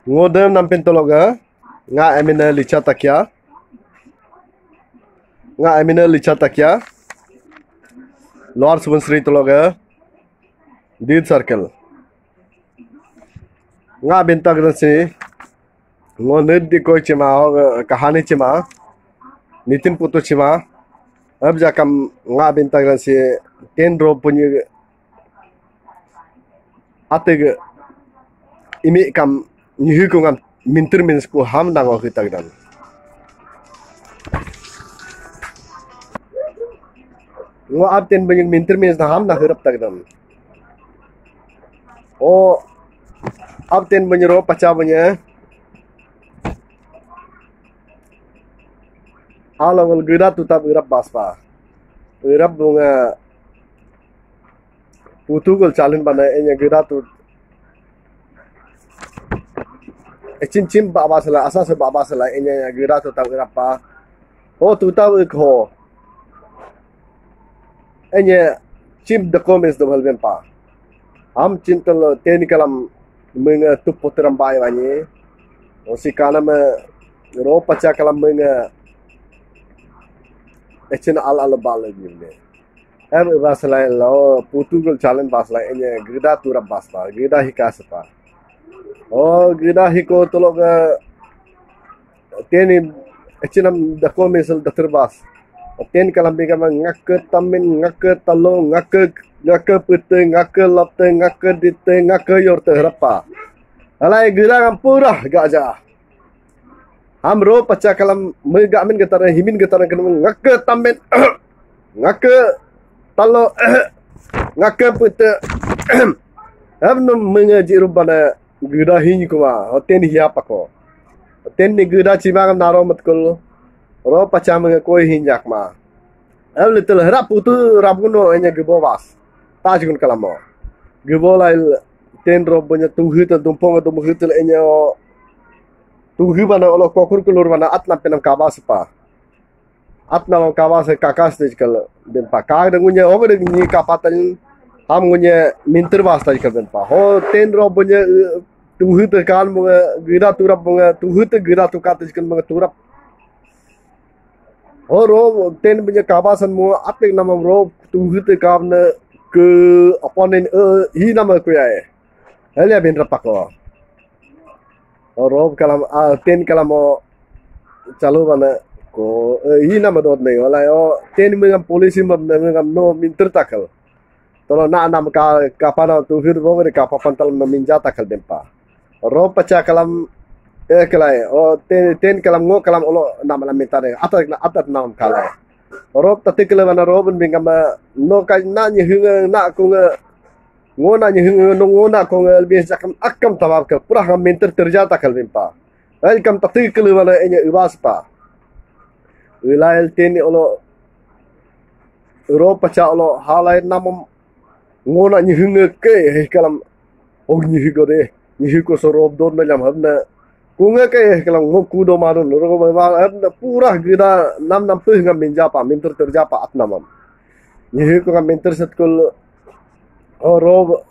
Ngodem nampin tologa nga emina licha takya Lower Subansiri tologa Did Circle nga bintag si ngoned di ko chima kahani chima Nitin Putu chima ab jakam nga bintag si ten ro punyi ateg imi kam nyuhi ko ngam mintir mins ko ham dango kitagdan ngo ab ten banyak mintir mins na ham na hirap tagdan o ab ten banyak ro pacha banyak alawal gida tutab irap baspa irap bunga putu gol chalin bana enya gida tu cincin baba sela asas baba sela enya gida tu tab irap pa o tu tab ko enya chim de comments do halben pa am cintal tenikalam menga tu putram bai wani o sikana me ro pacha kalam menga echin al bal gilne em basla lo putugal chalen basla enya gida turab baspa gida hikaspa o gida hiko tologa teni echinam dako mesel daterbas ten kalam biga ngak tamin ngak talo ngak pute ngak lapte ngak dite ngak yorte rapa alai gida ngam pura gaja Amro pacha kalam megamin getara himin getara kenung ngak tamen ngak talo ngak pute amno mengaji rubana gida hin kuma hoten hiapa ko ten ni gida cimagam naro matkul ro pacha menge koi hin jakma am litul hera putu rabuno enya gebobas tajgun kalamo gebolail ten ro bonya tunghuta dumpong dumhutul enya Tunggu mana olo kokur kulur mana atna penam kabas pa atna kabas kakas de kal den pa kag dengunya over ni kapatan ham ngunya minter basta kal den pa ho ten ro bunya tunggu te kan mo gira turap mo tunggu te gira tu kat kal mo turap ho ro ten bunya kabasan mo apik nama ro tunggu te kam na ke oponen hi nama ko ya hele ben rapako rob kalam ten kalam chalu bana ko hi na madot nei wala o ten mengam polisi mengam no minter takal tolo na nam ka pana tu hir bo ka papantal minja takal dempa rob pacha kalam kalai o ten kalam ngo kalam olo nam lam mitare atat nam kalai rob tatikle bana rob mengam no ka na ni hinga na ko ngona ni ngona ko lebih jakam akam tabab ka pura ham minter terjata kal bimpa ai kam tatik le wala enya ibas pa wilail teni olo ro pacha olo halai namam ngona ni hinga ke kalam og ni higore ni hiko so rob don melam habna kunga ke kalam ngoku do marun ro ba habna pura gida nam tu ngam minja pa minter terjapa atnamam ni hiko ngam minter setkul Oh rob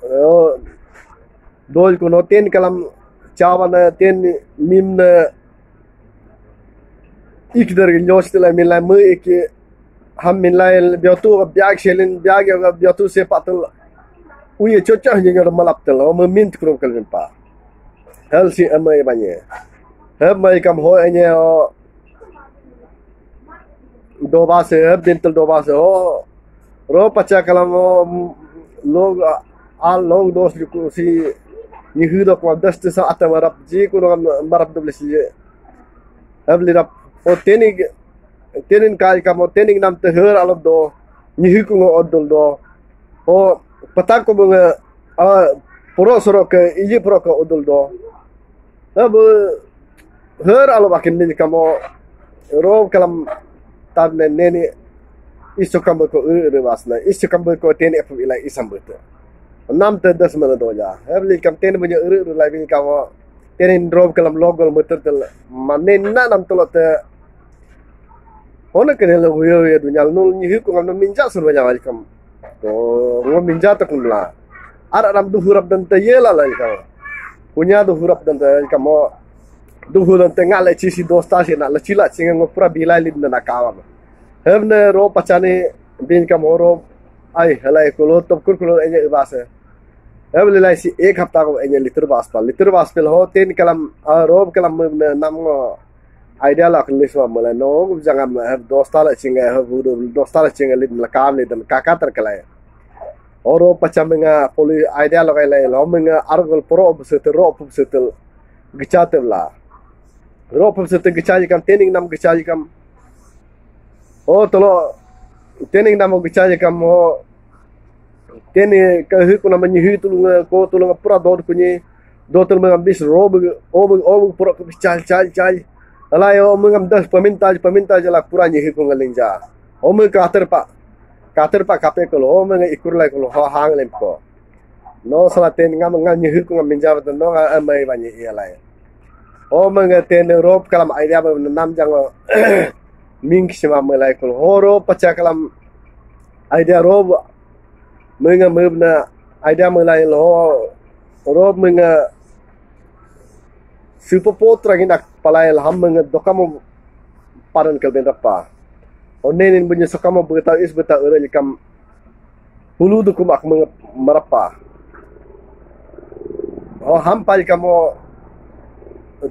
dol kuno ten kalam cawana ten mimna ikdar nyostila milai me ek ham milai biatu biag shelin biag biatu se patul uye chocha hinga malaptel o mint kro kalin pa hel si amai banye heb mai kam ho enya o do base heb dental do base o ro pacha kalam लोग लोग दोस्त को सी निहु दो को दस्त सा आता मरप जी को मरप दबले सी अब लिरा ओ तेनिन काय का मो तेनिन नाम ते हर अलब दो निहु को ओदल दो ओ पता को बंग पुरो सरो के इजी पुरो को ओदल दो अब हर अलब अकिन नि कमो रो कलम tab नेने isu kambo ko wasna isu kambo ko ten ep ila isam betu nam te 10 mana doja hebli kam ten bunya lai bin kawo ten drop kalam logol muter tel manen na nam tolot te ona kene lo yo dunyal nul ni ko ngam minja sur banya wal kam to ngom minja ta kunla ara ram du hurab dan te yela lai kawo punya tu hurap dan kamu tu hulan tengah le cisi dosta sih nak lecila singa ngopura bilai lid na kawan hebne ro pacani bin kamu ro ai halai kulo top kulo enya ibase heble lai si ek hafta ko enya liter bas pel ho ten kalam rob kalam nam idea la kliswa mala no jangan have dosta la singa have dosta la singa lid la kam lid kakatar kalai oro pacamenga poli idea lo kai lo menga argol pro besetel ro besetel gichatel la ro besetel gichaji kam tening nam gichaji kam oh tolo tening nam gichaji kam ho teni ka hu kuna manyi tulunga ko tulunga pura dod kunyi dotel menga bis ro o pura ko chal alayo menga das paminta jala pura nyi ko ngalinja o me kater pa kape ko lo menga ikur lai ko hang lem ko no sala ten ngam nyi ko ngaminja ba no amai ba nyi alai o menga ten rob kalam idea ba nam jang ming sima melai ko horo pacha kalam idea rob menga mebna idea melai lo rob menga super potra ginak palai ham menga dokamo paran kelben rapa onenin bunyi sokamo berita is beta ere kam hulu du kumak menga marapa oh ham pai kamo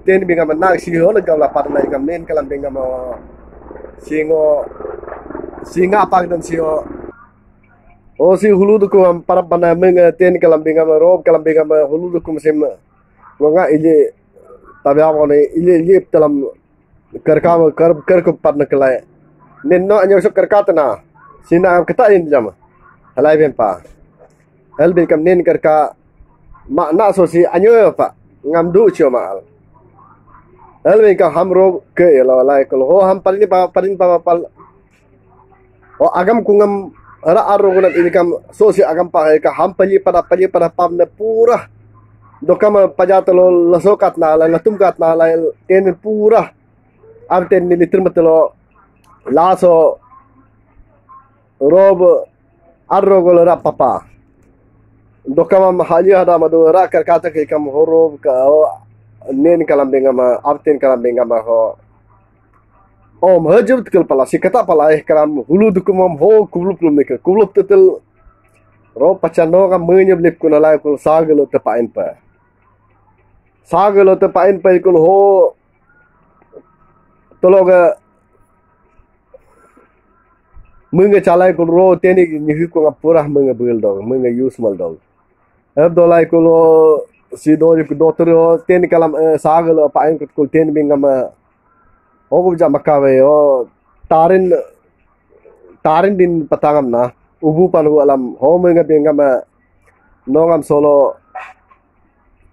ten binga menang si ho le gam la paran kam nen kalam binga mo singa apa dan sio oh si hulu du kum para bana menga ten kalam binga rob kalam binga hulu du kum sem ngonga ile tabi apa ni ile dalam kerkam kerku partner kelai nenno anyo sok kerkata na sina kata in jam halai bempa hal be kam nen kerka makna so si anyo pa ngam du chio mal hal be kam hamro ke la lai ko ho ham palni pa pal o agam kungam ara arogunan ini kam so si agam pa ka ham pali pada pamna pura dokama pajatalo lasokat na la latumkat na la ten pura ab ten militer matlo laso rob arrogol ra papa dokama mahali hada madu ra kata ke kam horob ka nen kalam bengama ab ten kalam bengama ho om hajut kel pala sikata pala kalam hulu dukumam ho kublup tetel ro pachano ka menyeblip kunala kul sagalo tepain pa sagalo tepain pa kul ho tologa menga chalai kul ro teni nihi ko pura menga bel dog menga use mal dog ab dolai kul si do doctor teni kalam sagalo pain kul teni bingama ogu jam makawe o tarin din patangam na ubu panu alam ho menga bengama nongam solo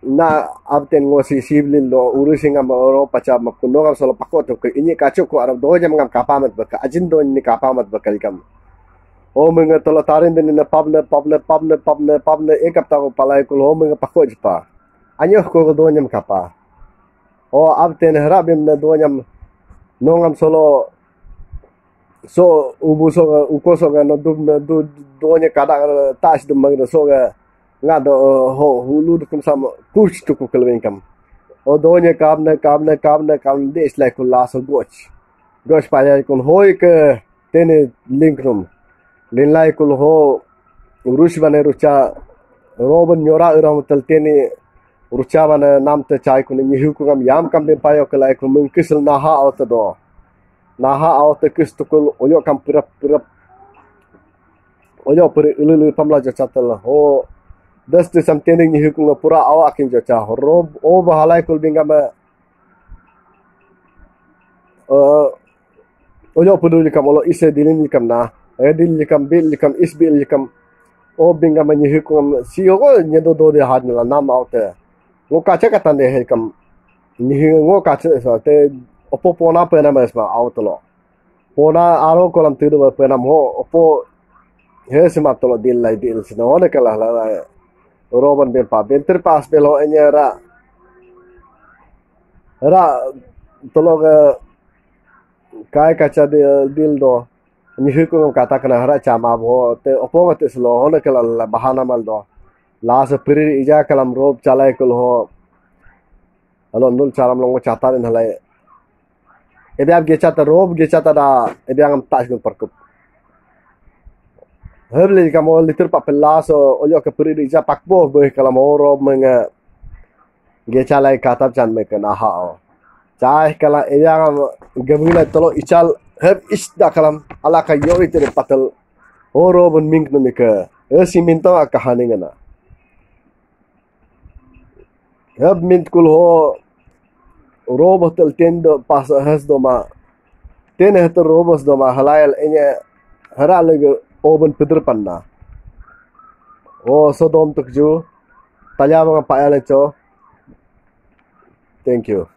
na abten ngosi siblin lo urusinga ro pacha makunongam solo pakot ko ini kacu ko arab do jam ngam kapamat baka ajin do ni kapamat bakal kam ho menga tolo tarin din na pabna ekap ta ko palai ko ho menga pakot pa anyo ko do nyam kapa o abten harabim na do nyam nongam solo so ubu so uko so ga no du donya kada tas dum mag so ga ngado ho hulu kum sam kurch tu ko kelwen kam o donya kam des like la so goch pa ya kun hoy ke tene linkrum lin lai kul ho rush bane rucha roban nyora ram tel tene rucha bane nam te chai kun ni hu kum yam kam be payo ke lai kun mun kisel naha auto kistukul onyo kam pirap onyo per ilulu pamla jachatal ho das de samtening ni hukung pura aw akin jacha rob o bahalai kul bingama onyo pudul kam olo ise dilin kam na edil kam bil kam isbil kam o bingama ni hukung si ho nyedo do de had na nam auto ngo kacha katan de kam ni ngo kacha so te opo pona pena mesma autolo pona aro kolam tidu pena mo opo he simatolo dil sino ole kala la roban be pa benter pas belo enya ra tologa kai kacha dil do ni hukum kata kana hara chama bo te opo mate slo ole kala bahana mal do la se piri ija kalam rob chalai kul ho Halo nul cara melong cata dan halai. Ebe ab gecata rob gecata da ebe angam tas gun perkup. Heble kamu litur pak pelas ojo ke peri di pakbo boh kalau mau rob menga geca lai katab chan me kena hao. Cai kala ebe angam gabila tolo ical heb isda kalam ala kayo itir patel oro bun mink no meka. Si minto akahani ngana. Heb mint kul ho robot tel tendo pas has doma ten het robos doma halayal enya haraleg oben peter panna so dom tukju talya mga payalan cho. Thank you.